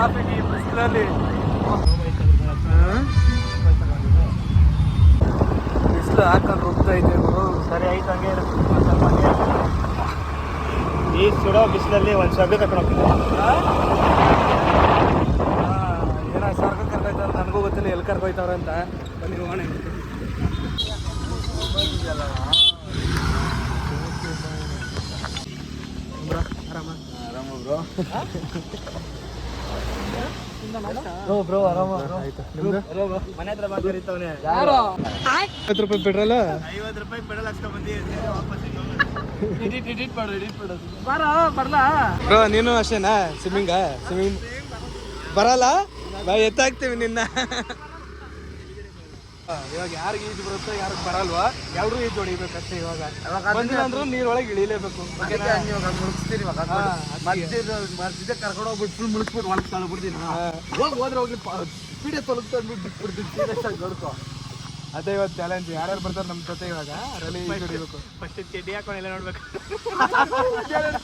Coffee tea ಬಿಸಿಲಲ್ಲಿ ಬಿಸಿಲು ಹಾಕೊಂಡು ಹೋಗ್ತಾ ಇದೆ ಗುರು. ಸರಿ ಆಯ್ತು, ಹಂಗೆ ಸ್ವಲ್ಪ ಈ ಸುಡೋ ಬಿಸಿಲಲ್ಲಿ ಒಂದು ಸಭೆ ಕರ್ಕೊಂಡು ಹೋಗ್ತಿದ್ದೆ. ಏನೋ ಸರ್ಕ ಕರ್ಕೊಯ್ತಾರೆ, ನನಗೂ ಗೊತ್ತಿಲ್ಲ ಎಲ್ಲಿ ಕರ್ಕೊಯ್ತವ್ರೆ ಅಂತ. ಬನ್ನಿ ಹೋಗೋಣ. ಆರಾಮ ಬ್ರೋ. ಬ್ರೋ ಆರಾಮ. ಆಯ್ತು. ಮನೆ ಹತ್ರ ಬಂದು ಕರೀತವನೆ. 50 ರೂಪಾಯಿ ಪೆಟ್ರೋಲ್, 50 ರೂಪಾಯಿ ಪೆಟ್ರೋಲ್ ಹಾಕ್ಸ್ಕೊಂಡ್ ಬಂದು ವಾಪಸ್ ಎಡಿಟ್ ಬರ್ಲಾ ಬ್ರೋ? ನೀನು ಅಷ್ಟೇನಾ? ಸ್ವಿಮ್ಮಿಂಗ್ ಬರಲ್ಲ? ಎತ್ತಾಕ್ತೀವಿ ನಿನ್ನ. ಇವಾಗ ಯಾರಿಗೆ ಈಜು ಬರುತ್ತೋ ಯಾರಿಗೆ ಬರಲ್ವಾ, ಎಲ್ಲರೂ ಈಜು ಹೊಡಿಬೇಕಷ್ಟೇ. ಇವಾಗ ಬಂದಿಲ್ಲ ಅಂದ್ರೂ ನೀರೊಳಗೆ ಇಳಿಲೇಬೇಕು. ಮುಳುಗಿಸ್ತೀನಿ ಮಧ್ಯದ ಕರ್ಕೊಂಡು ಹೋಗ್ಬಿಟ್ಟು ಫುಲ್ ಮುಳುಗ್ಬಿಟ್ಟು ಒಳಗೆ ತಳ್ಬಿಡ್ತೀನಿ. ಹೋದ್ರೆ ಹೋಗ್ಲಿ ಸ್ಪೀಡೇ ತೊಲಗ್ತಂದ್ಬಿಟ್ಟು ಬಿಟ್ಬಿಡ್ತೀನಿ. ನೋಡ್ಕೊ, ಅದೇ ಇವತ್ತು ಚಾಲೆಂಜ್. ಯಾರ್ಯಾರು ಬರ್ತಾರೆ ನಮ್ಮ ಜೊತೆ ಇವಾಗ ಅದರಲ್ಲಿ ಈಜು ಹೊಡಿಬೇಕು. ಫಸ್ಟ್ ಚಡ್ಡಿ ಹಾಕೊಂಡೆಲ್ಲ ನೋಡ್ಬೇಕು.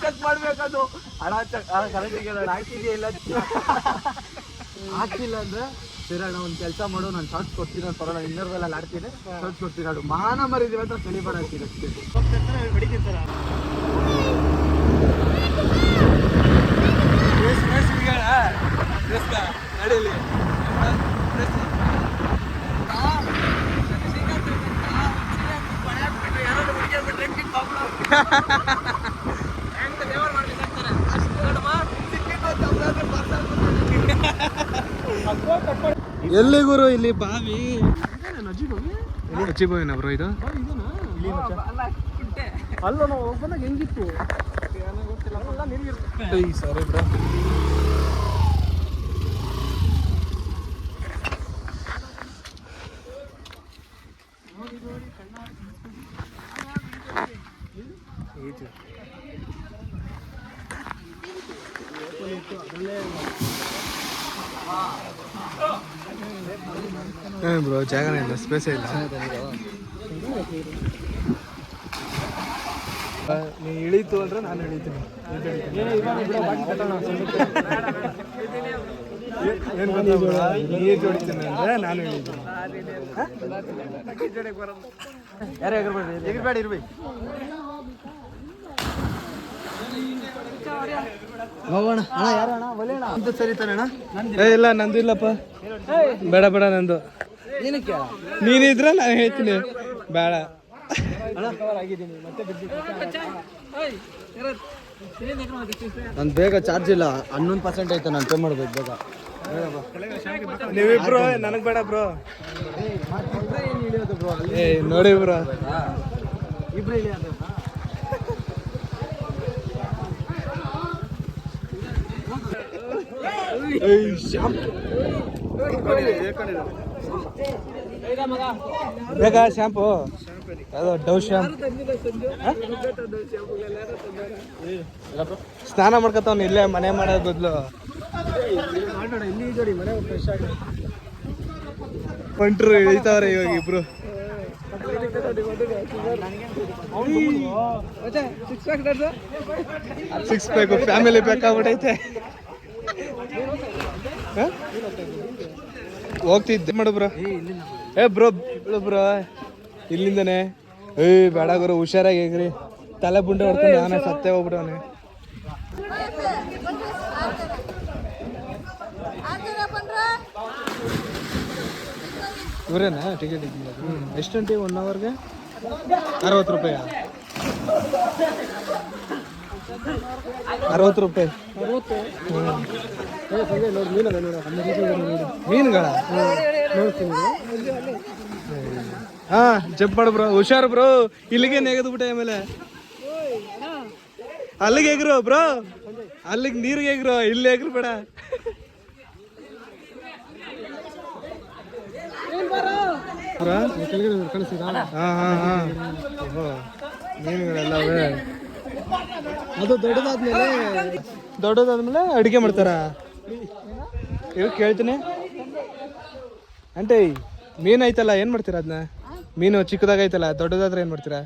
ಚೆಕ್ ಮಾಡ್ಬೇಕದು. ಹಣ ಕರೆಕ್ಟಿಗೆ ಹಾಕಿದೆಯಾ ಇಲ್ಲ, ಹಾಕಿಲ್ಲ ಅಂದ್ರೆ ಸರಿ ಅಣ್ಣ ಒಂದು ಕೆಲಸ ಮಾಡು, ನಾನು ಶಾರ್ಟ್ಸ್ ಕೊಡ್ತೀನಿ, ನಾನು ಪರವಾಗಿಲ್ಲ ಇನ್ನರ್ವೆಲ್ಲ ಆಡ್ತೀನಿ, ಶಾರ್ಟ್ಸ್ ಕೊಡ್ತೀನಿ. ಅದು ಮಾನ ಮರಿದೀವಿ ಅಂತ ಸೆಲಿಬ್ರೇಟ್ ಆಗ್ತೀನಿ ಅಷ್ಟೇ. ಹೊಡಿತಿರ್ತಾರ ನಡೀಲಿ. ಎಲ್ಲಿ ಗುರು ಇಲ್ಲಿ ಬಾವಿ? ಅಜ್ಜಿಬೋಯಿನ ಬ್ರೋ ಇದು? ಅಲ್ಲ ನಾವು ಬಂದಾಗ ಹೆಂಗಿತ್ತು ಸರಿ ಬ್ರೋ. ಬ್ರೋ ಜಾಗನೇ ಇಲ್ಲ, ಸ್ಪೇಸೇ ಇಲ್ಲ. ನೀ ಇಳೀತು ಅಂದ್ರೆ ನಾನು ಇಳಿತೀನಿ. ಏನು ಗೊತ್ತಾ, ನೀರು ಜೋಡಿತೀನಿ ಅಂದ್ರೆ ನಾನು ಇಳಿತೀನಿ. ಯಾರು ಎಗರ್ಬೇಡಿ ಇರ್ಬೇಕು. ಹೋಗೋಣ ಅಣ್ಣ. ಯಾರು ಅಣ್ಣ? ಒಲೆಯಣ್ಣ ಅಂತ ಸರಿ ತಾನೆ ಅಣ್ಣ? ಇಲ್ಲ ನಂದು ಇಲ್ಲಪ್ಪ. ಬೇಡ ಬೇಡ ನಂದು. ಏನಕ್ಕೆ? ನೀನಿದ್ರೆ ನಾನು ಹೇಳ್ತೀನಿ. ಬೇಡ ನಂದು ಬೇಗ ಚಾರ್ಜ್ ಇಲ್ಲ, 11% ಆಯ್ತು. ನಾನು ಪೇ ಮಾಡ್ಬೇಕು ಬೇಗ. ನೀವಿಬ್ರು ನನಗೆ ಬೇಡ ಬ್ರೋ. ಏ ನೋಡಿ ಬ್ರೋ, ಇಬ್ರು ಇಳಿಯೋದು. ಬೇಗ ಶಾಂಪು ಅದು ಡವ್ ಶಾಂಪು. ಸ್ನಾನ ಮಾಡ್ಕೊತಾವ್ ಇಲ್ಲೇ ಮನೆ ಮಾಡೋದ್ ಬದಲು. ಹೊಂಟ್ರು ಇಳಿತಾವ್ರೆ ಇವಾಗ ಇಬ್ರು. ಸಿಕ್ಸ್ ಪ್ಯಾಕ್ ಫ್ಯಾಮಿಲಿ ಪ್ಯಾಕ್ ಆಗ್ಬಿಟ್ಟೈತೆ. ಹೋಗ್ತಿದ್ದೆ ಮಾಡು ಬ್ರೋ. ಬ್ರೋ ಬ್ರೋ ಇಲ್ಲಿಂದನೇ. ಬೇಡ ಗುರು, ಹುಷಾರಾಗಿ ಹೇಗ್ರಿ. ತಲೆ ಬುಂಡೆ ಹೊಡ್ಕೊಂಡು ನಾನೇ ಸತ್ತೇ ಹೋಗ್ಬಿಡವನೆ. ಇವರೇನಾ ಟಿಕೆಟ್ ಇದ್ದಿಲ್ಲ? ಎಷ್ಟಂಟಿ 1 ಅವರ್ಗೆ? 60 ರೂಪಾಯಿ. 60 ರೂಪಾಯಿ. ಮೀನುಗಳ ಹಾ ಜಂಪ್ ಮಾಡು ಬ್ರೋ, ಹುಷಾರು ಬ್ರೋ. ಇಲ್ಲಿಗೆ ನೆಗೆದು ಬಿಟ್ಟೆ. ಆಮೇಲೆ ಅಲ್ಲಿಗೆ ಹೇಗ್ರು ಬ್ರೋ, ಅಲ್ಲಿಗೆ ನೀರಿಗೆ ಹೇಗ್ರು, ಇಲ್ಲಿ ಹೇಗ್ರು ಬೇಡ. ಮೀನುಗಳೆಲ್ಲವೇ ಅದು ದೊಡ್ಡದಾದ್ಮೇಲೆ ಅಡುಗೆ ಮಾಡ್ತಾರ. ಇವ್ ಕೇಳ್ತೀನಿ ಅಂಟೇ, ಮೀನು ಐತಲ್ಲ ಏನ್ ಮಾಡ್ತೀರಾ ಅದನ್ನ? ಮೀನು ಚಿಕ್ಕದಾಗ ಐತಲ್ಲ, ದೊಡ್ಡದಾದ್ರೆ ಏನ್ ಮಾಡ್ತೀರಾ?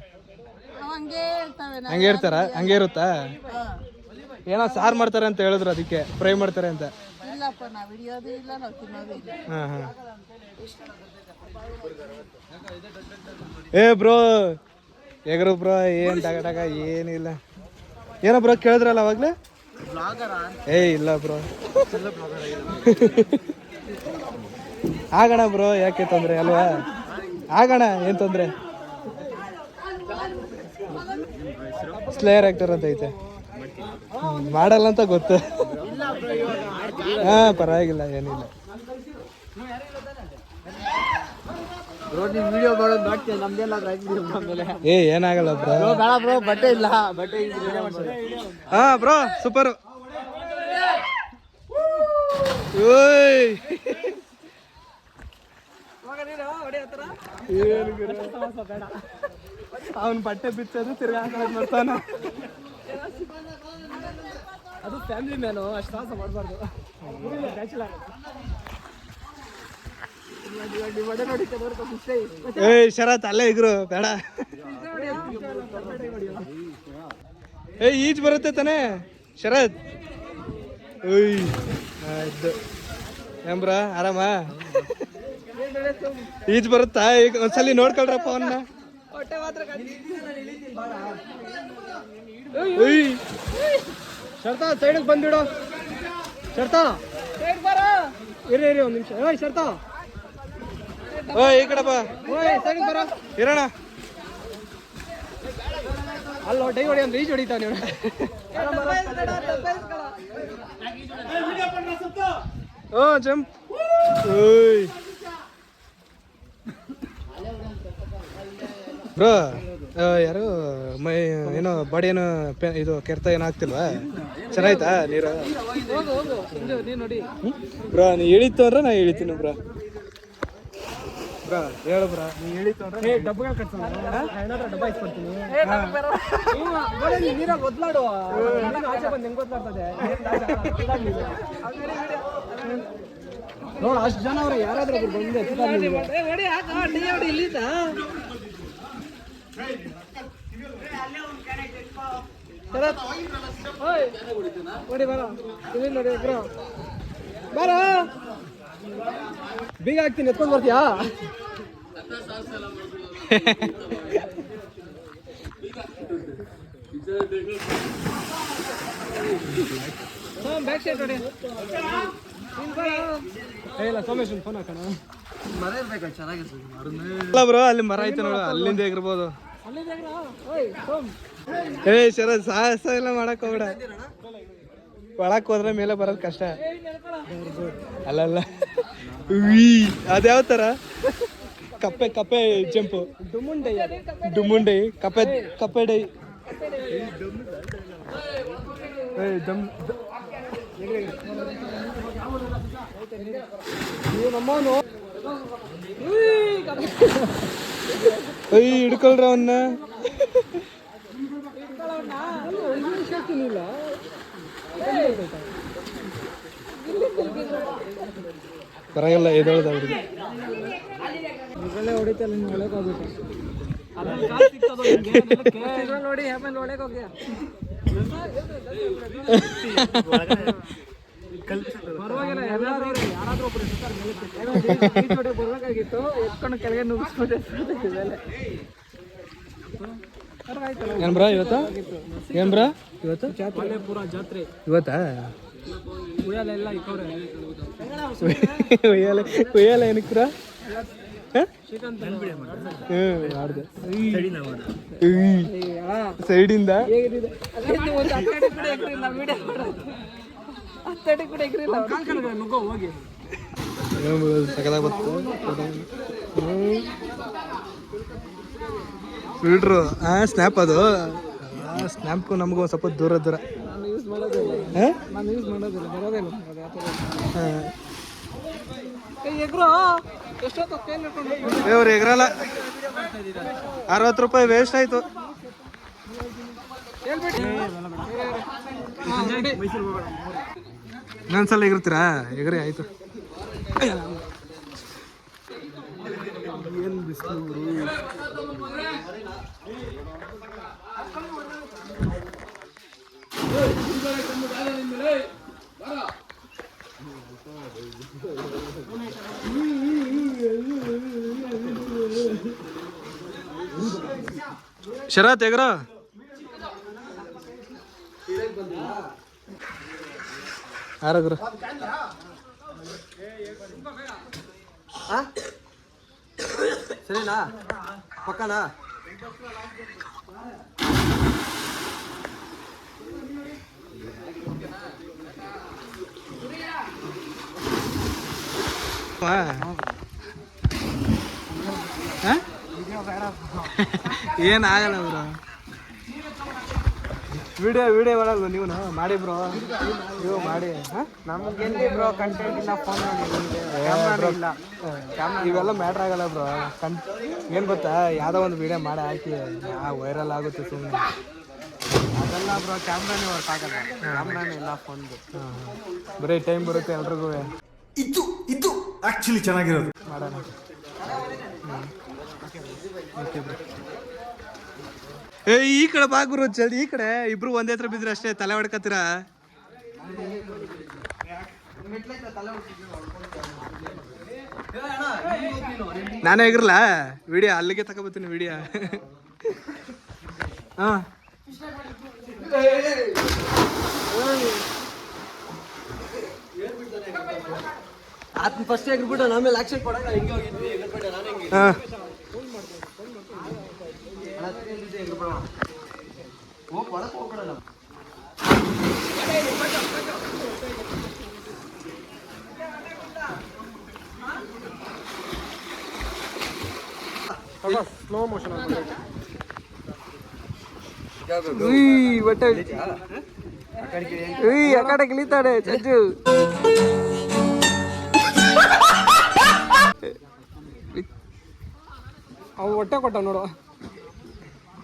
ಹಂಗೆ ಇರ್ತಾರ? ಹಂಗೆ ಇರುತ್ತಾ? ಏನೋ ಸಾರು ಮಾಡ್ತಾರೆ ಅಂತ ಹೇಳಿದ್ರು, ಅದಕ್ಕೆ ಫ್ರೈ ಮಾಡ್ತಾರೆ ಅಂತ. ಇಲ್ಲಪ್ಪ ನಾವು ಹಿಡಿಯೋದು ಇಲ್ಲ ನಾವು ತಿನ್ನೋದು ಇಲ್ಲ. ಹಾಂ ಹಾಂ. ಏ ಬ್ರೋ ಎಗರು ಬ್ರೋ ಏನು ಟಗ ಏನಿಲ್ಲ. ಏನೋ ಬ್ರೋ ಕೇಳಿದ್ರಲ್ಲ ಅವಾಗಲೇ? ಏ ಇಲ್ಲ ಬ್ರೋ ಆಗೋಣ ಬ್ರೋ, ಯಾಕೆ ತೊಂದರೆ ಅಲ್ವಾ? ಆಗೋಣ, ಏನು ತೊಂದರೆ. ಸ್ಲೇಯರ್ ಆಕ್ಟರ್ ಅಂತ ಐತೆ, ಮಾಡಲ್ಲ ಅಂತ ಗೊತ್ತು. ಹಾಂ ಪರವಾಗಿಲ್ಲ, ಏನಿಲ್ಲ. ವಿಡಿಯೋ ಮಾಡೋದು ನೋಡ್ತೀನಿ, ನಮ್ದೆಲ್ಲ ಆಮೇಲೆ ಏ ಏನಾಗಲ್ಲ ಬ್ರೋ. ಬೇಡ ಬ್ರೋ, ಬಟ್ಟೆ ಇಲ್ಲ, ಬಟ್ಟೆ ಹಾಂ ಬ್ರೋ ಸೂಪರು. ಓಯ್ ಅವನ್ ಬಟ್ಟೆ ಬಿಚ್ಚೋದು ತಿರ್ಗಾ ಮಾಡ್ತಾನ. ಅದು ಫ್ಯಾಮಿಲಿ ಮ್ಯಾನು, ಅಷ್ಟು ಸಾಹಸ ಮಾಡಬಾರ್ದು. ಏಯ್ ಶರತ್ ಅಲ್ಲೇ ಇಗ್ರು ಬೇಡ. ಏಯ್ ಈಜ್ ಬರುತ್ತೆ ತಾನೇ ಶರತ್? ಓಯ್ ಆಯ್ತು. ಏನ್ಬ್ರ ಆರಾಮ? ಈಜ್ ಬರುತ್ತಾ? ಈಗ ಒಂದ್ಸಲಿ ನೋಡ್ಕೊಳ್ರಪ್ಪ ಅವನ್ನ. ಶರ್ತಾ ಸೈಡಿಗೆ ಬಂದ್ಬಿಡು. ಶರ್ತಾ ಇರಿ ಒಂದು ನಿಮಿಷ. ಓಯ್ ಶರ್ತಾ, ಓಯ್ ಈ ಕಡೆ ಬಾ. ಓಯ್ ಸೈಡಿಗೆ ಬರೋ. ಇರೋಣ. ಅಲ್ಲ ಡೈ ಹೊಡಿ ಅಂದ್ರೆ ಈಜು ಹೊಡಿತಾನೆ. ಓ ಜಂಪ್. ಓಯ್ ಬ್ರೋ ಯಾರು ಏನೋ ಬಾಡಿ ಏನೋ ಇದು ಕೆರ್ತ ಏನೋ ಆಗ್ತಿಲ್ವಾ? ಚೆನ್ನಾಯ್ತಾ ನೀರು? ಬ್ರೋ ನೀ ಇಳಿತು ಅಂದ್ರೆ ನಾ ಇಳಿತೀನಿ ಬ್ರೋ. ಬ್ರೋ ಹೇಳು ಬ್ರೋ, ನೀ ಇಳಿತು ಅಂದ್ರೆ ಡಬ್ಬಗಳು ಕಟ್ಸೋಣ. ಡಬ್ಬ ಇಸ್ಕೊಡ್ತೀನಿ. ನೀರಾಗ ಒದ್ಲಾಡು. ಆಚೆ ಬಂದು ಹೆಂಗ್ ಗೊತ್ತಾಗ್ತದೆ ನೋಡು. ಅಷ್ಟು ಜನ ಅವ್ರು ಯಾರಾದ್ರೂ ಬಂದೆ ಇಲ್ಲಿದ್ದ. ನೋಡಿ ಬರ ಇಲ್ಲಿ ನೋಡಿ ಬ್ರೋ, ಬರ ಬೀಗ ಹಾಕ್ತೀನಿ, ಎತ್ಕೊಂಡು ಬರ್ತೀಯಾ? ಬ್ಯಾಕ್ ಸೈಡ್ ನೋಡಿ. ಇಲ್ಲ ಸೋಮೇಶ್ ಫೋನ್ ಹಾಕೋಣ. ಮರ ಇರ್ಬೇಕು, ಚೆನ್ನಾಗಿರ್ತದೆ ಬ್ರೋ. ಅಲ್ಲಿ ಮರ ಐತೆ ನೋಡು, ಅಲ್ಲಿಂದ ಎಗಿರ್ಬೋದು. ಏ ಶರತ್ ಸಾಹಸ ಎಲ್ಲ ಮಾಡಕ್ ಹೋಗ್ಬೇಡ. ಒಳಕ್ ಹೋದ್ರೆ ಮೇಲೆ ಬರೋದು ಕಷ್ಟ. ಅಲ್ಲಲ್ಲ ಅದ್ಯಾವ ತರ? ಕಪ್ಪೆ ಕಪ್ಪೆ ಜಂಪು, ಡುಮುಂಡೈ ಕಪ್ಪೆ ಕಪ್ಪೆ ಡೈ. ಅಯ್ಯ ಹಿಡ್ಕೊಳ್ರ ಅವನ್ನ. ಬರಂಗಿಲ್ಲ ಎದೊಳ್ದ ಅವ್ರಿಗೆ. ಹೊಡಿತಲ್ಲ ನೀವು ಒಳಗೆ ಹೋಗ್ಬೇಕು ನೋಡಿ. ಆಮೇಲೆ ಒಳಗೆ ಹೋಗಿ ಪರವಾಗಿಲ್ಲ. ಯಾರಾದ್ರೂ ಒಬ್ರು ಬರ್ಬೇಕಾಗಿತ್ತು, ಎತ್ಕೊಂಡು ಕೆಳಗೆ ನುಗ್ಗಿಸ್ಕೊಂಡು ಏನ್ ಬ್ರಾ ಇವತ್ತು? ಏನ್ ಬ್ರಾ ಇವತ್ತು? ಪೂರ ಜಾತ್ರೆ ಇವತ್ತಾ? ಉಯ್ಯಾಲ ಎಲ್ಲ ಇಕ್ಕವ್ರೆ. ಉಯ್ಯಾಲ ಏನಕ್ಕೆ ಬ್ರಾ? ಸೈಡಿಂದ ಸಕದಾಗ ಬತ್ತು ಫಿಲ್ಟ್ರು. ಸ್ನ್ಯಾಪ್ ಅದು ಸ್ನ್ಯಾಪ್ಗೂ ನಮಗೂ ಸ್ವಲ್ಪ ದೂರ ದೂರ. ನಾನು ಯೂಸ್ ಮಾಡೋದಿಲ್ಲ, ಬರೋದಿಲ್ಲ. ಇವ್ರು ಎಗ್ರಲ್ಲ. 60 ರೂಪಾಯಿ ವೇಸ್ಟ್ ಆಯ್ತು. ಇನ್ನೊಂದ್ಸಲ ಎಗರ್ತೀರಾ? ಎಗರಿ ಆಯ್ತು. ಏನು ಬಿಸಿಲು. ಶರತ್ ಎಗ್ರ ಯಾರಾಗ್ರ ಸರಿನಾ ಪಕ್ಕನಾ ಏನಾಗಲ್ಲ ಬ್ರೋ ವಿಡಿಯೋ ಮಾಡಲ್ವ ನೀವು ಮಾಡಿ ಬ್ರೋ ನೀವು ಮಾಡಿ ನಮಗೆಲ್ಲಿ ಬ್ರೋ ಕಂಟೆಂಟ್ ಇಲ್ಲ ಫೋನ್ ಇಲ್ಲ ಇವೆಲ್ಲ ಮ್ಯಾಟ್ರ್ ಆಗಲ್ಲ ಬ್ರೋ ಏನು ಗೊತ್ತಾ ಯಾವುದೋ ಒಂದು ವಿಡಿಯೋ ಮಾಡಿ ಹಾಕಿ ವೈರಲ್ ಆಗುತ್ತೆ ಸುಮ್ಮನೆ ಅದೆಲ್ಲ ಬ್ರೋ ಕ್ಯಾಮ್ರಾನೇ ವರ್ಕ್ ಆಗಲ್ಲ ಕ್ಯಾಮ್ರಾನೇ ಇಲ್ಲ ಫೋನ್ದು ಬರೀ ಟೈಮ್ ಬರುತ್ತೆ ಎಲ್ರಿಗೂ ಇದು ಆಕ್ಚುಲಿ ಚೆನ್ನಾಗಿರೋದು ಮಾಡೋಣ ಏ ಈ ಕಡೆ ಬಾ ಗುರು ಜಲ್ದಿ ಈ ಕಡೆ ಇಬ್ರು ಒಂದೇ ಹತ್ರ ಬಿದ್ರೆ ಅಷ್ಟೇ ತಲೆ ಹೊಡ್ಕತ್ತೀರ ನಾನೇ ಆಗಿರಲ್ಲ ವಿಡಿಯೋ ಅಲ್ಲಿಗೆ ತಗೋಬತ್ತೀನಿ ವಿಡಿಯೋ ಹಾ ಅದನ್ನ ಫಸ್ಟ್ ಎಗ್ಬಿಟ್ಟು ಆಮೇಲೆ ಆಕ್ಷನ್ ಕೊಡೋಣ ಹಿಂಗೆ ಹೋಗಿದ್ವಿ ಎಗ್ಬಿಟ್ಟು ನಾನು ಹೆಂಗೆ ಹಾ ಒಳಗೆ ಹೋಗ್ಬಿಡೋಣ ಸ್ಲೋ ಮೋಷನ್ ಅಕಡೆ ಗಿಳಿತಾಡೆ ಚಜ್ಜು ಅವು ಹೊಟ್ಟೆ ಕೊಟ್ಟ ನೋಡು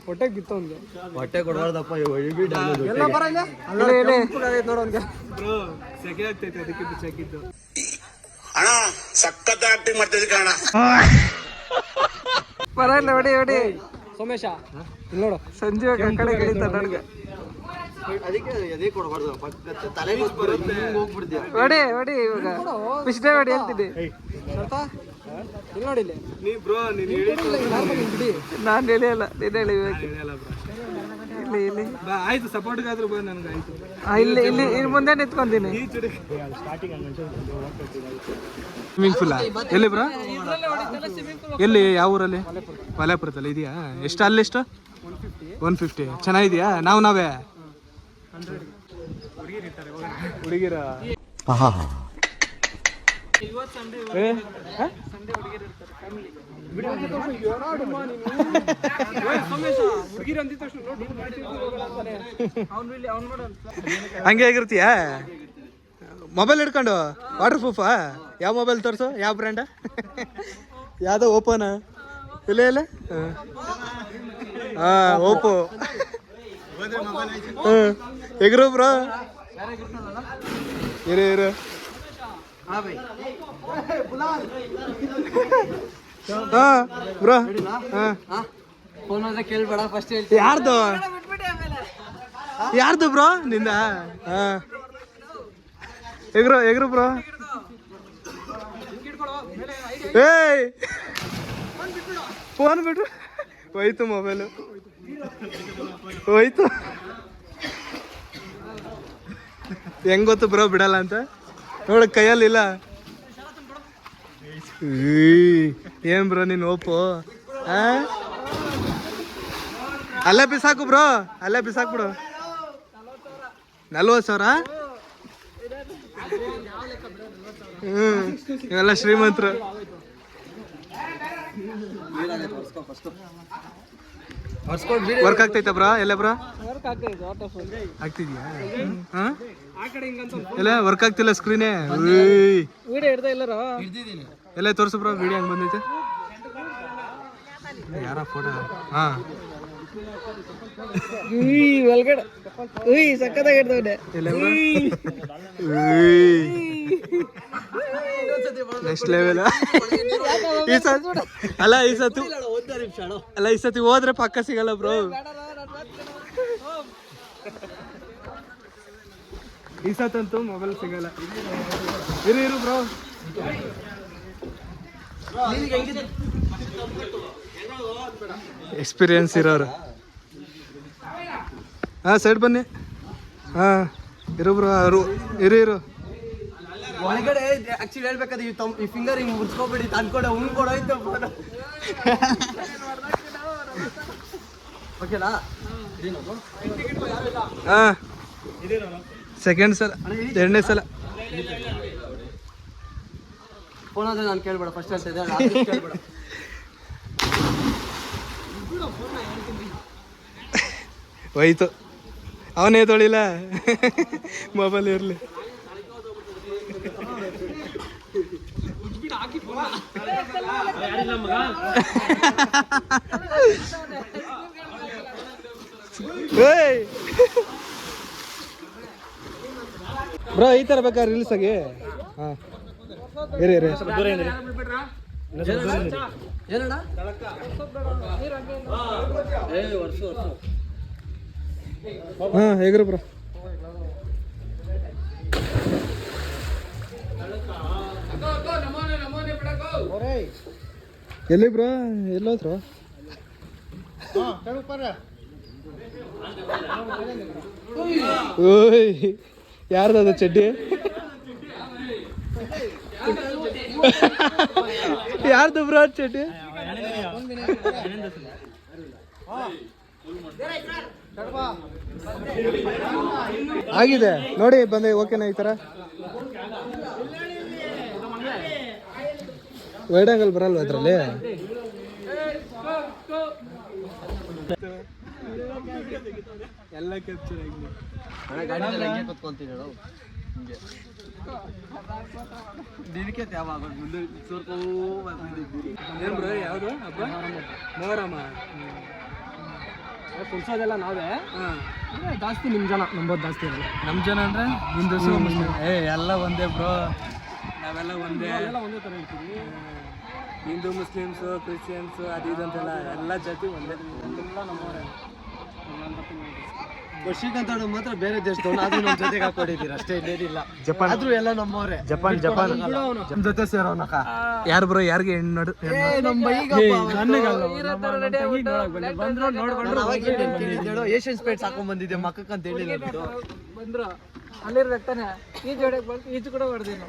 ಹೊಟ್ಟೆ ಗಿತ್ತ ಅವ್ನಿಗೆ ಹೊಟ್ಟೆ ಕೊಡಬಾರ್ದಪ್ಪ ನೋಡು ಅವ್ನಿಗೆ ಸೆಕೆ ಆಗ್ತೈತೆ ಅದಕ್ಕೆ ಬಿಚ್ಚಾಕಿದ್ದು ಅಣ್ಣ ಸಖತ್ ಆಕ್ಟಿಂಗ್ ಮಾಡ್ತಿದ್ದೆ ಕಣ ಬರಲ್ಲ ಹೊಡಿ ಸೋಮೇಶ ಇಲ್ಲಿ ನೋಡು ಸಂಜೆ ಕಡೆ ಗಿಳಿತ ನನಗೆ ಅದಕ್ಕೆ ಎದೆ ಕೊಡಬಾರ್ದು ಪಕ್ಕ ತಲೆಗೆ ಬರುತ್ತೆ ಹೋಗ್ಬಿಡ್ತೀಯ ಹೊಡಿ ಇವಾಗ ಪಿಸ್ಟೇ ಹೊಡಿ ಹೇಳ್ತೀನಿ ಇಲ್ಲಿ ನೋಡಿ ನೀ ಬ್ರೋ ನೀನು ನಾನು ಹೇಳಿಯಲ್ಲ ನೀನು ಹೇಳಿ ಇಲ್ಲಿ ಆಯ್ತು ಸಪೋರ್ಟ್ಗಾದ್ರೂ ಬಾ ನನಗೆ ಆಯ್ತು ಇಲ್ಲಿ ಇಲ್ಲಿ ಮುಂದೆ ನಿಂತ್ಕೊಂತೀನಿ ಸ್ವಿಮ್ಮಿಂಗ್ ಪೂಲ ಎಲ್ಲಿ ಬ್ರೋ ಎಲ್ಲಿ ಯಾವ ಊರಲ್ಲಿ ವಲಯಪುರದಲ್ಲಿ ಇದೆಯಾ ಎಷ್ಟು ಅಲ್ಲೆಷ್ಟು 150 ಚೆನ್ನಾಗಿದೆಯಾ ನಾವೇ ಹುಡುಗಿರ ಹಂಗೆ ಆಗಿರ್ತೀಯ ಮೊಬೈಲ್ ಹಿಡ್ಕೊಂಡು ವಾಟರ್ ಪ್ರೂಫಾ ಯಾವ ಮೊಬೈಲ್ ತೋರಿಸು ಯಾವ ಬ್ರ್ಯಾಂಡ ಯಾವ್ದೋ ಓಪೋನಾ ಇಲ್ಲ ಹಾಂ ಓಪೋ ಎಗ್ರು ಬ್ರೋ ಇರು ಹಾಂ ಬ್ರೋ ಹಾಂ ಫೋನ್ ಹೋದ್ರೆ ಕೇಳ್ಬೇಡ ಫಸ್ಟ್ ಹೇಳ್ತೀನಿ ಯಾರ್ದು ಬ್ರೋ ನಿಂದ ಹಾಂ ಎಗ್ರು ಬ್ರೋ ಏಯ್ ಫೋನ್ ಬಿಟ್ರು ಹೋಯ್ತು ಮೊಬೈಲು ಹೋಯ್ತು ಹೆಂಗ್ ಗೊತ್ತು ಬ್ರೋ ಬಿಡಲ್ಲ ಅಂತ ನೋಡ ಕೈಯಲ್ಲಿಲ್ಲ ಏನ್ ಬ್ರೋ ನೀನು ಓಪೋ ಅಲ್ಲೇ ಬಿಸಾಕು ಬ್ರೋ ಅಲ್ಲೇ ಬಿಸಾಕ್ಬಿಡು 40,000 ಇವೆಲ್ಲ ಶ್ರೀಮಂತರು ವರ್ಕ್ ಆಗ್ತೈತ ಬ್ರೋ ಎಲ್ಲ ಬ್ರೋ ಆಗ್ತಿದ್ಯಾ ಎಲ್ಲ ವರ್ಕ್ ಆಗ್ತಿಲ್ಲ ಸ್ಕ್ರೀನೇ ಎಲ್ಲ ತೋರ್ಸು ಬ್ರೋ ವಿಡಿಯೋ ಹಂಗೆ ಬಂದೈತೆ ಯಾರ ಫೋಟೋ ಹಾ ಒಳಗಡೆ ಸಕ್ಕತ್ತಾಗಿರ್ತವೆ ನೆಕ್ಸ್ಟ್ ಲೆವೆಲ್ ಈ ಸತಿ ಹೋದ್ರೆ ಪಕ್ಕ ಸಿಗಲ್ಲ ಬ್ರೋ ಈ ಸತಂತೂ ಮೊಬೈಲ್ ಸಿಗಲ್ಲ ಇರು ಬ್ರೋ ಎಕ್ಸ್ಪೀರಿಯನ್ಸ್ ಇರೋರು ಹಾಂ ಸೈಡ್ ಬನ್ನಿ. ಹಾಂ ಇರು ಬ್ರೋ ಇರು ಒಳಗಡೆ ಆಕ್ಚುಲಿ ಹೇಳ್ಬೇಕಾದ್ರೆ ಈ ಫಿಂಗರ್ ಹಿಂಗ್ ಮುರ್ಸ್ಕೊಬೇಡಿ ತಂದ್ಕೊಡೆ ಉಣ್ಕೊಡೋಯ್ತು ಓಕೆನಾ? ಹಾಂ ಸೆಕೆಂಡ್ ಸಲ 2ನೇ ಸಲ ಫೋನ್ ಆದ್ರೆ ನಾನು ಕೇಳ್ಬೇಡ ಫಸ್ಟ್ ಹೇಳ್ತಾ ಕೇಳ್ಬೇಡ. ಹೋಯ್ತು ಅವನೇ ತೊಳಿಲ್ಲ ಮೊಬೈಲ್ ಇರಲಿ. ಬ್ರೋ ಈ ಥರ ಬೇಕಾದ್ರೆ ರೀಲ್ಸ್ ಆಗಿ. ಹಾಂ ಇರಿ ಏನಣ್ಣ ಹಾಂ ಹೇಗ್ರಿ ಬ್ರೋ? ಎಲ್ಲಿ ಬ್ರೋ ಎಲ್ಲೋದ್ರು? ಓಯ್ ಯಾರ್ದದು ಚಡ್ಡಿ? ಯಾರ್ದು ಬ್ರೋ ಚಡ್ಡಿ? ಆಗಿದೆ ನೋಡಿ ಬಂದೆ. ಓಕೆನಾ ಈ ಥರ ವೈಡ್ ಆಂಗಲ್ ಬರಲ್ವ ಅದರಲ್ಲಿ? ಎಲ್ಲ ಕ್ಯಾಪ್ಚರ್ ಆಗಿದೆ. ಕೂತ್ಕೊಂತೀನಿ ಹೇಳು ದಿನಕ್ಕೆ ತ್ಯಾವ ಮುಂದೆ ಏನು ಬ್ರೋ ಯಾವುದು ಹಬ್ಬ? ಮೊಹರಮ. ಕುಲ್ಸೋದೆಲ್ಲ ನಾವೇ. ಹಾಂ ಜಾಸ್ತಿ ನಿಮ್ಮ ಜನ ನಂಬೋದು ಜಾಸ್ತಿ ಇರಲ್ಲ. ನಮ್ಮ ಜನ ಅಂದರೆ ಹಿಂದೂಸು ಮುಸ್ಲಿಮ್ ಎಲ್ಲ ಒಂದೇ ಬ್ರೋ. ನಾವೆಲ್ಲ ಒಂದೇ ಒಂದೇ ಥರ ಇರ್ತೀವಿ. ಹಿಂದೂ ಮುಸ್ಲಿಮ್ಸು ಕ್ರಿಶ್ಚಿಯನ್ಸು ಅದು ಇದು ಅಂತೆಲ್ಲ ಎಲ್ಲ ಜಾತಿ ಒಂದೇ. ಎಲ್ಲ ನಮ್ಮವರೇ. ಶ್ರೀಕಾಂತ್ ಅವ್ರು ಮಾತ್ರ ಬೇರೆ ದೇಶದವ್ರು ಆದ್ರೂ ನಮ್ಮ ಜೊತೆಗೆ ಹಾಕೊಂಡಿದ್ದೀರ ಅಷ್ಟೇ, ಇನ್ನೇನಿಲ್ಲ. ಜಪಾನ್ ಆದ್ರೂ ಎಲ್ಲ ನಮ್ಮವರೇ. ಜಪಾನ್ ನಮ್ಮ ಜೊತೆ ಸೇರೋನಕ. ಯಾರು ಬ್ರೋ ಯಾರಿಗೆ ಹೆಣ್ಣು ನೋಡು? ಏಷ್ಯನ್ ಸ್ಪೇಟ್ಸ್ ಹಾಕೊಂಡ್ ಬಂದಿದ್ದೆ ಮಕ್ಕಕ್ಕೆ ಅಂತ ಹೇಳಿಲ್ಲ ಬಂದ್ರು ಅಲ್ಲಿರ್ಬೇಕಾನೆ ಈಜು ಹೊಡೆಯಕ್ಕೆ ಬಂದು ಈಜು ಕೂಡ ಹೊಡೆದಿಲ್ಲ.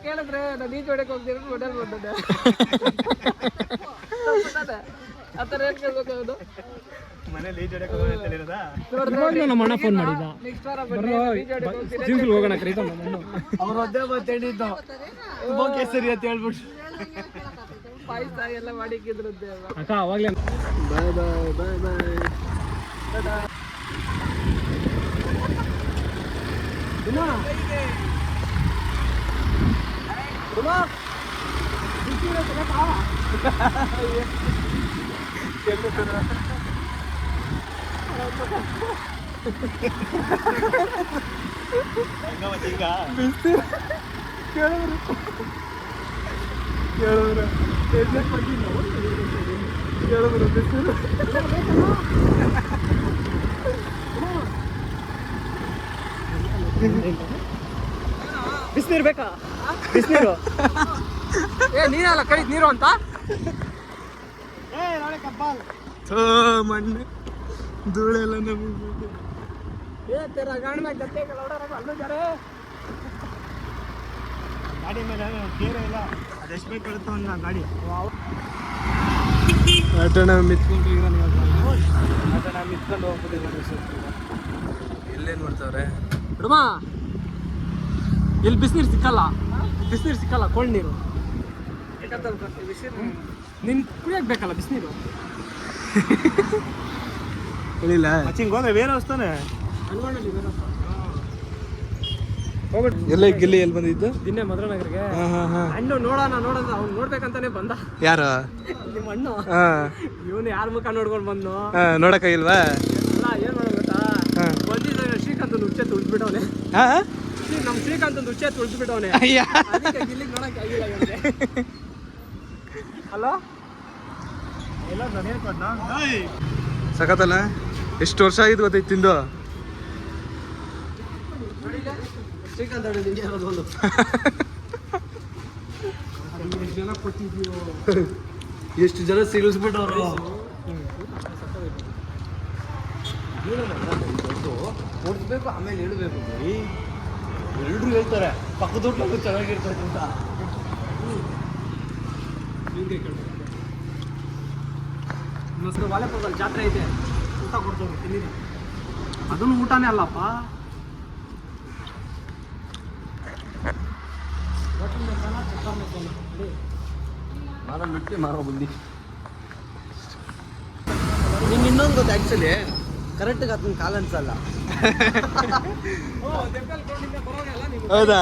ಕೇಳಿದ್ರೆ ನಾನು ಈಜು ಹೊಡೆಯಕ್ಕೆ ಹೋಗ್ತೀನಿ ಹೊಡೆಯಲ್ ಬಂದಿದ್ದೆ. ಆ ಥರ ಏನು ಕೇಳ್ಬೇಕು ಅವನು? ಮನೇಲಿ ನಮ್ಮ ಅಣ್ಣ ಫೋನ್ ಮಾಡಿದ್ದ ನೆಕ್ಸ್ಟ್ ವಾರ ಹೋಗೋಣ ಕರೀತ. ಅವ್ರ ಒದ್ದೆ ಬಂತೇಳಿದ್ದು ತುಂಬಾ ಕೇಸರಿ ಅಂತ ಹೇಳ್ಬಿಟ್ಟು ಪಾಯಸ ಎಲ್ಲ ಮಾಡಿಕ್ಕಿದ್ರದ್ದೆ ಅಕ್ಕ ಅವಾಗಲೇ ಬಾಯ್ ಬಾಯ್ ಬಾಯ್ ಬಾಯ್. ಬಿಸಿನೀರು ಬೇಕಾ? ಬಿಸಿನೀರು ನೀರಲ್ಲ ಕೈ ನೀರು ಅಂತ ಮಣ್ಣು ಧೂಳೆಲ್ಲ ನಮಗೆ ಗಾಡಿ ಮೇಲೆ ಕೇರ ಇಲ್ಲ, ಅದೆಷ್ಟು ಬೇಕು ಬರುತ್ತೆ ಒಂದು ಗಾಡಿ. ಆಟೋಣ ಮಿತ್ಕೊಂಡು ಮಿತ್ಕೊಂಡು ಹೋಗ್ಬಿಟ್ಟಿಲ್ಲ. ಇಲ್ಲೇನು ಮಾಡ್ತಾವ್ರೆ ಬಿಡಮ್ಮ, ಇಲ್ಲಿ ಬಿಸಿನೀರು ಸಿಕ್ಕಲ್ಲ, ಬಿಸಿನೀರು ಸಿಕ್ಕಲ್ಲ, ಕೋಲ್ಡ್ ನೀರು ನಿನ್ ಕುಡಿಯಕ್ಕೆ ಬೇಕಲ್ಲ ಬಿಸಿನೀರು. ಹೇಳಿಲ್ಲ ಮಚ್ಚಿಂಗ್ ಹೋದ್ರೆ ಬೇರೆ ವಸ್ತಾನೆ ಎಲ್ಲ ಗಿಲ್ಲಿ ಎಲ್ಲಿ ಬಂದಿದ್ದು? ದಿನೇ ಮಧುರನಗರಿಗೆ ಅಣ್ಣ ನೋಡೋಣ ಅವ್ನು ನೋಡ್ಬೇಕಂತಾನೆ ಬಂದ. ಯಾರು? ನಿಮ್ಮ ಅಣ್ಣ. ಇವನು ಯಾರ ಮುಖ ನೋಡ್ಕೊಂಡು ಬಂದು ನೋಡಕ್ಕಾಗಿಲ್ವಾ? ಅಲ್ಲ ಏನ್ ಮಾಡೋದು ಗೊತ್ತಾ, ಬಂದಿದ್ದ ಶ್ರೀಕಾಂತ್ ಉಚ್ಚೆ ತುಳಿದ್ಬಿಟ್ಟವನೆ. ನಮ್ಮ ಶ್ರೀಕಾಂತ್ ಉಚ್ಚೆ ತುಳಿದ್ಬಿಟ್ಟವನೆ. ಗಿಲ್ಲಿಗೆ ನೋಡಕ್ ಆಗಿಲ್ಲ ಇವನಿಗೆ. ಅಲ್ಲ ಎಲ್ಲ ನನಗೆ ಕೊಡ್ನಾ? ಸಖತ್ತಲ್ಲ, ಎಷ್ಟು ವರ್ಷ ಆಗಿದ್ದು ಗೊತ್ತೈತಿ ತಿಂದು. ಶ್ರೀಕಾಂತ್ ಅವ್ರು ನಿಂಗೆ ಇರೋದು ಒಂದು ಜನ ಕೊಟ್ಟಿದ್ದೀವಿ, ಎಷ್ಟು ಜನ ಸಿಗಿಸ್ಬಿಟ್ಟವ್ರು. ಓಡಿಸ್ಬೇಕು ಆಮೇಲೆ ಹೇಳ್ಬೇಕು ಎಲ್ರು ಹೇಳ್ತಾರೆ ಪಕ್ಕದ ಹೋಟ್ಲಲ್ಲೂ ಚೆನ್ನಾಗಿರ್ತದೆ ಅಂತ. ಇನ್ನೊಂದ್ಸಲ ವಾಲೆಪುರದಲ್ಲಿ ಜಾತ್ರೆ ಐತೆ, ಊಟ ಕೊಡ್ತಾರೆ ತಿನ್ನಿರಿ. ಅದನ್ನು ಊಟನೇ ಅಲ್ಲಪ್ಪ. ಮಾರೋ ಮಿಟ್ಟಿ ಮಾರೋ ಬಂದು ನಿಂಗೆ ಇನ್ನೊಂದು ಗೊತ್ತು ಆ್ಯಕ್ಚುಲಿ ಕರೆಕ್ಟಾಗಿ ಅದನ್ನ ಕಾಲು ಅನ್ಸಲ್ಲ. ಹೌದಾ?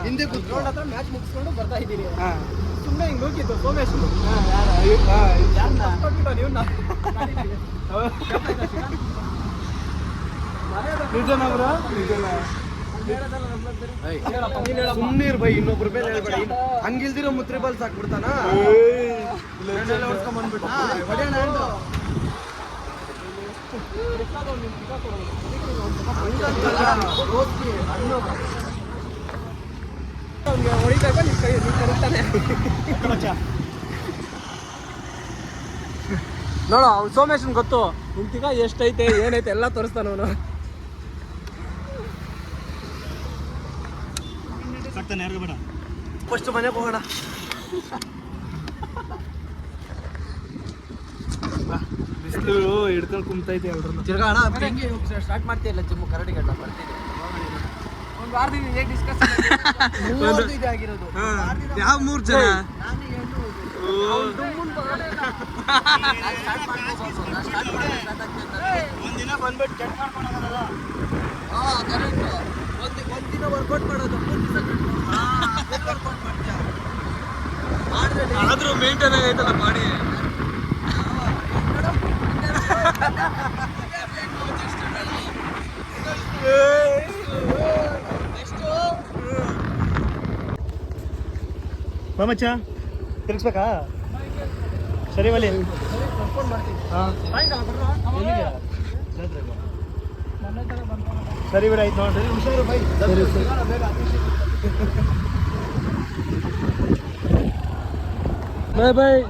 ಹಿಂದೆ ಗ್ರೌಂಡ್ ಹತ್ರ ಮ್ಯಾಚ್ ಮುಗಿಸ್ಕೊಂಡು ಬರ್ತಾ ಇದ್ದೀರಿ. ಸುಮ್ಮನೆ ಹಿಂಗೆ ಹೋಗಿದ್ದು ಸೋಮೇಶ್ ನಿಜನಾ ಬ್ರೋ? ಸುಮ್ಮನೆ ಬೈ ಇನ್ನೊಬ್ರ ಮೇಲೆ ಹೇಳ್ಬೇಡ. ಹಂಗಿಲ್ದಿರೋ ಮುತ್ರಿ ಬಾಲ್ ಸಾಕ್ಬಿಡ್ತಾನ. ಹೊಡ್ಕೊಂಡ್ಬಂದ್ಬಿಟ್ಟು ಹೊಡೆಯೋಣ ಹ್ಯಾಂಡು. ಹೊಡಿದಾಗ ನಿಮ್ ಕೈ ಕರುತ್ತಾನೆ. ನೋಡು ಅವ್ನು ಸೋಮೇಶನ್ ಗೊತ್ತು ನಿಂತಿಗ ಎಷ್ಟೈತೆ ಏನೈತೆ ಎಲ್ಲ ತೋರಿಸ್ತಾನ ಅವನು. ಯಾರಿಗೂ ಬೇಡ. ಫಸ್ಟ್ ಮನೆಗೆ ಹೋಗೋಣ. ಬಿಸಿಲು ಹಿಡ್ಕೊಂಡು ಕುಂತೈತೆ ಎಲ್ರು. ತಿರ್ಗಾಣ ಹೆಂಗೆ ಸ್ಟಾರ್ಟ್ ಮಾಡ್ತೀಯಲ್ಲ ಜಿಮ್ಮು ಕರಡಿ ಗಡ್ಡ ಬರ್ತೀನಿ. ಒಂದು ವಾರದಿಂದ ಹೇಗೆ ಡಿಸ್ಕಸ್ ಇದೆ ಆಗಿರೋದು. ಯಾವ 3 ಜನ? ಒಂದಿನ ಬಂದ್ಬಿಟ್ಟು ಚೆಕ್ ಮಾಡ್ಕೊಂಡಲ್ಲ. ಒಂದಿನ ವರ್ಕೌಟ್ ಮಾಡೋದು 3 ದಿವಸ ವರ್ಕೌಟ್ ಮಾಡ್ತೀಯ. ಆದ್ರೂ ಮೇಂಟೈನ್ ಆಗೈತಲ್ಲ ಬಾಡಿ. ಮಚ್ಚ ತಿರ್ಗಿಸ್ಬೇಕಾ? ಸರಿ ಬಲಿ. ಸರಿ ಬಿಡ ಆಯ್ತು ನೋಡಿ. ಹುಷಾರು ಬೈ. ಬಾಯ್ ಬಾಯ್.